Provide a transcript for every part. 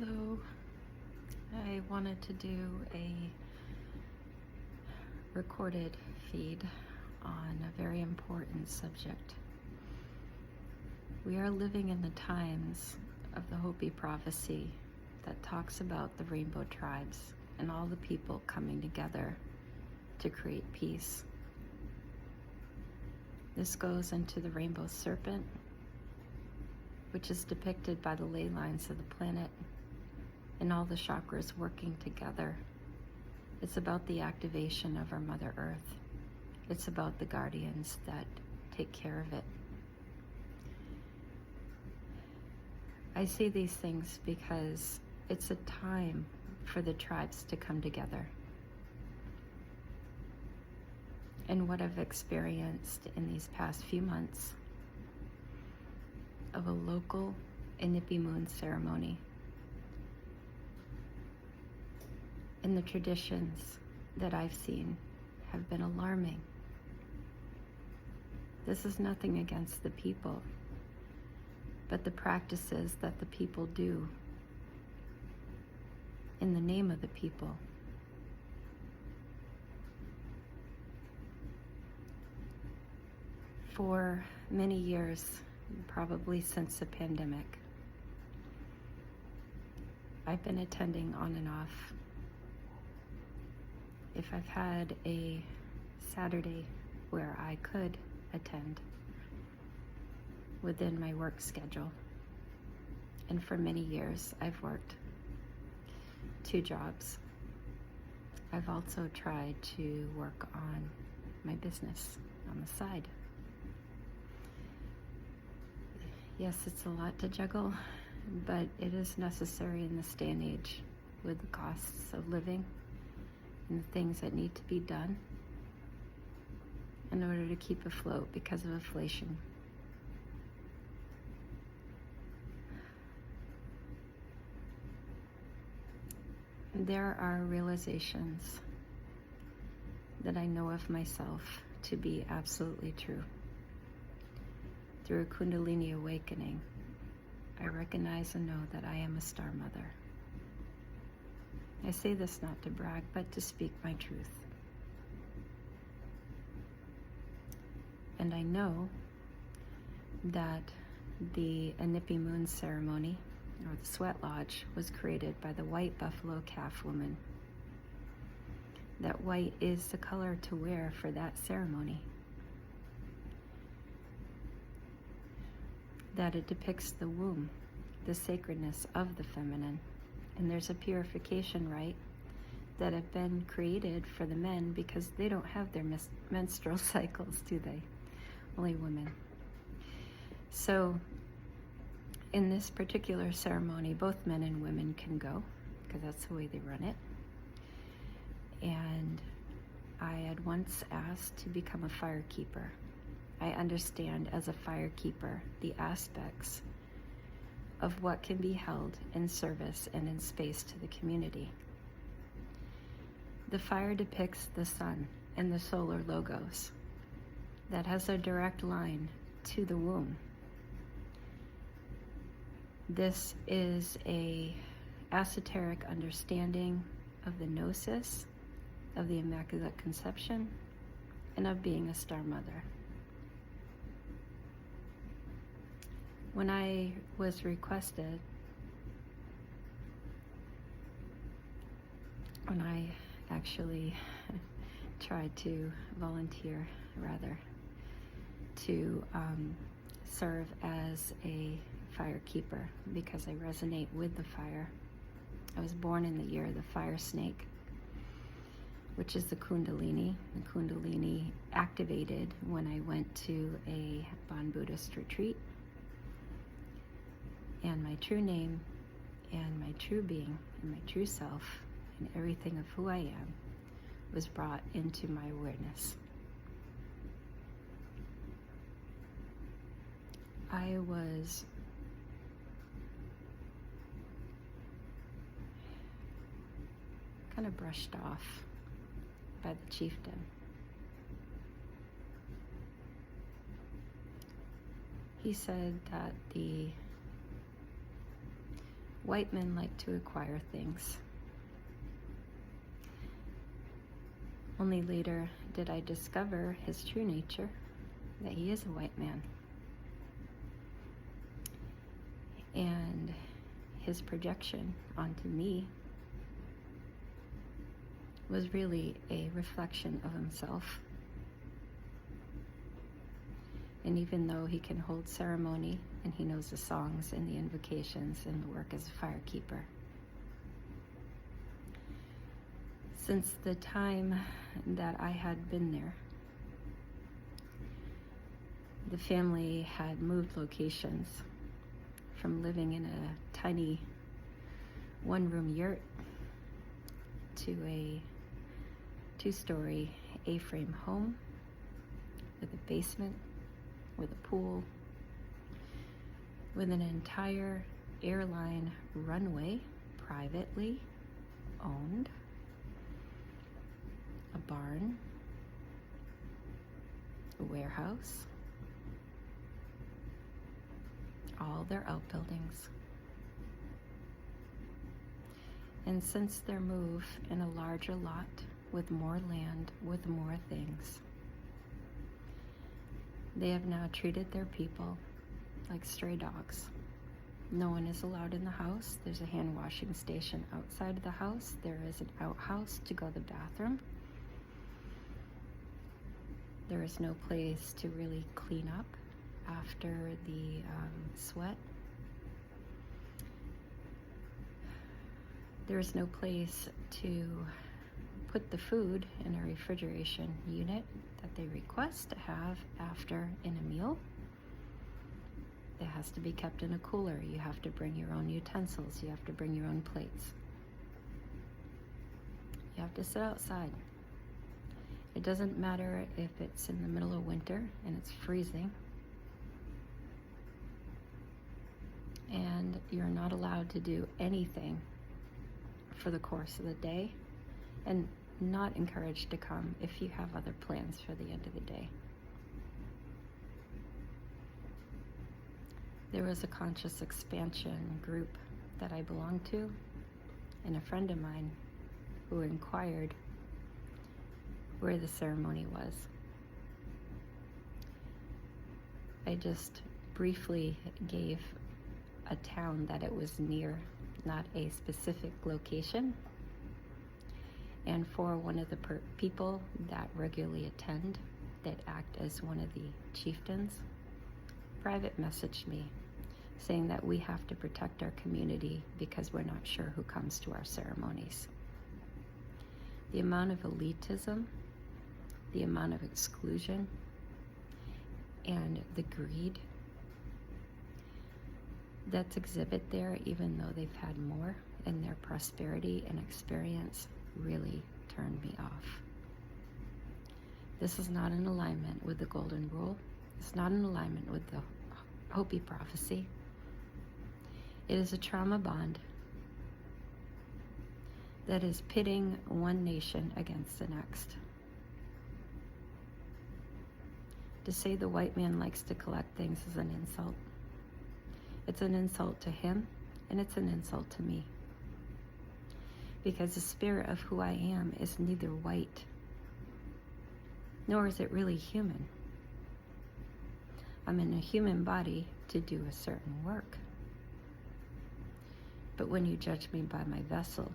Hello. I wanted to do a recorded feed on a very important subject. We are living in the times of the Hopi prophecy that talks about the rainbow tribes and all the people coming together to create peace. This goes into the rainbow serpent, which is depicted by the ley lines of the planet and all the chakras working together. It's about the activation of our Mother Earth. It's about the guardians that take care of it. I say these things because it's a time for the tribes to come together. And what I've experienced in these past few months of a local Inipi moon ceremony, and the traditions that I've seen have been alarming. This is nothing against the people, but the practices that the people do in the name of the people. For many years, probably since the pandemic, I've been attending on and off. If I've had a Saturday where I could attend within my work schedule, and for many years I've worked 2 jobs. I've also tried to work on my business on the side. Yes, it's a lot to juggle, but it is necessary in this day and age with the costs of living and the things that need to be done in order to keep afloat because of inflation. There are realizations that I know of myself to be absolutely true. Through a Kundalini awakening, I recognize and know that I am a star mother. I say this not to brag, but to speak my truth. And I know that the Inipi moon ceremony, or the sweat lodge, was created by the white buffalo calf woman. That white is the color to wear for that ceremony. That it depicts the womb, the sacredness of the feminine. And there's a purification rite that have been created for the men because they don't have their menstrual cycles, do they? Only women. So in this particular ceremony, both men and women can go because that's the way they run it. And I had once asked to become a fire keeper. I understand as a fire keeper the aspects of what can be held in service and in space to the community. The fire depicts the sun and the solar logos that has a direct line to the womb. This is a esoteric understanding of the gnosis, of the Immaculate Conception, and of being a star mother. When I was requested, when I actually tried to volunteer, rather, to serve as a fire keeper because I resonate with the fire. I was born in the year of the fire snake, which is the Kundalini. The Kundalini activated when I went to a Bon Buddhist retreat. And my true name and my true being and my true self and everything of who I am was brought into my awareness. I was kind of brushed off by the chieftain. He said that the white men like to acquire things. Only later did I discover his true nature, that he is a white man. And his projection onto me was really a reflection of himself. And even though he can hold ceremony and he knows the songs and the invocations and the work as a firekeeper, since the time that I had been there, the family had moved locations from living in a tiny one-room yurt to a 2-story A-frame home with a basement, with a pool, with an entire airline runway, privately owned, a barn, a warehouse, all their outbuildings. And since their move in a larger lot with more land, with more things, they have now treated their people like stray dogs. No one is allowed in the house. There's a hand washing station outside of the house. There is an outhouse to go to the bathroom. There is no place to really clean up after the sweat. There is no place to put the food in a refrigeration unit that they request to have after in a meal. It has to be kept in a cooler. You have to bring your own utensils. You have to bring your own plates. You have to sit outside. It doesn't matter if it's in the middle of winter and it's freezing. And you're not allowed to do anything for the course of the day, and not encouraged to come if you have other plans for the end of the day. There was a conscious expansion group that I belonged to, and a friend of mine who inquired where the ceremony was. I just briefly gave a town that it was near, not a specific location. And for one of the people that regularly attend, that act as one of the chieftains, private messaged me saying that we have to protect our community because we're not sure who comes to our ceremonies. The amount of elitism, the amount of exclusion, and the greed that's exhibit there, even though they've had more in their prosperity and experience, really turned me off. This is not in alignment with the Golden Rule. It's not in alignment with the Hopi prophecy. It is a trauma bond that is pitting one nation against the next. To say the white man likes to collect things is an insult. It's an insult to him, and it's an insult to me. Because the spirit of who I am is neither white, nor is it really human. I'm in a human body to do a certain work. But when you judge me by my vessel,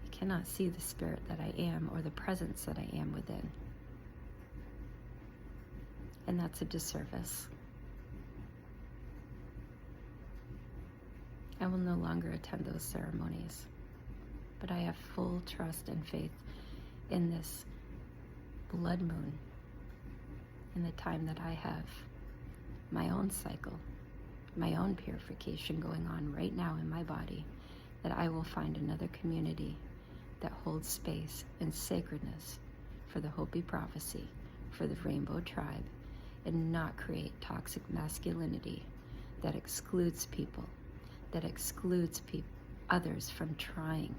you cannot see the spirit that I am or the presence that I am within. And that's a disservice. I will no longer attend those ceremonies, but I have full trust and faith in this blood moon, in the time that I have my own cycle, my own purification going on right now in my body, that I will find another community that holds space and sacredness for the Hopi prophecy, for the Rainbow Tribe, and not create toxic masculinity that excludes people, that excludes others from trying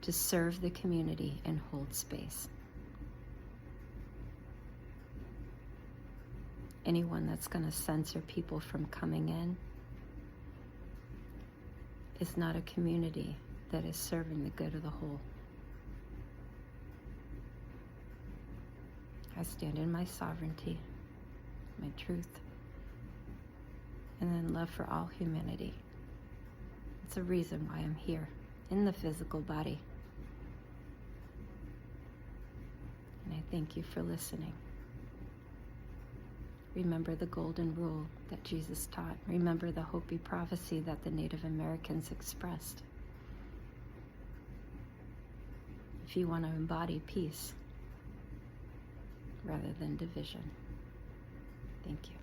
to serve the community and hold space. Anyone that's going to censor people from coming in is not a community that is serving the good of the whole. I stand in my sovereignty, my truth, and then love for all humanity. It's a reason why I'm here in the physical body. And I thank you for listening. Remember the golden rule that Jesus taught. Remember the Hopi prophecy that the Native Americans expressed. If you want to embody peace rather than division. Thank you.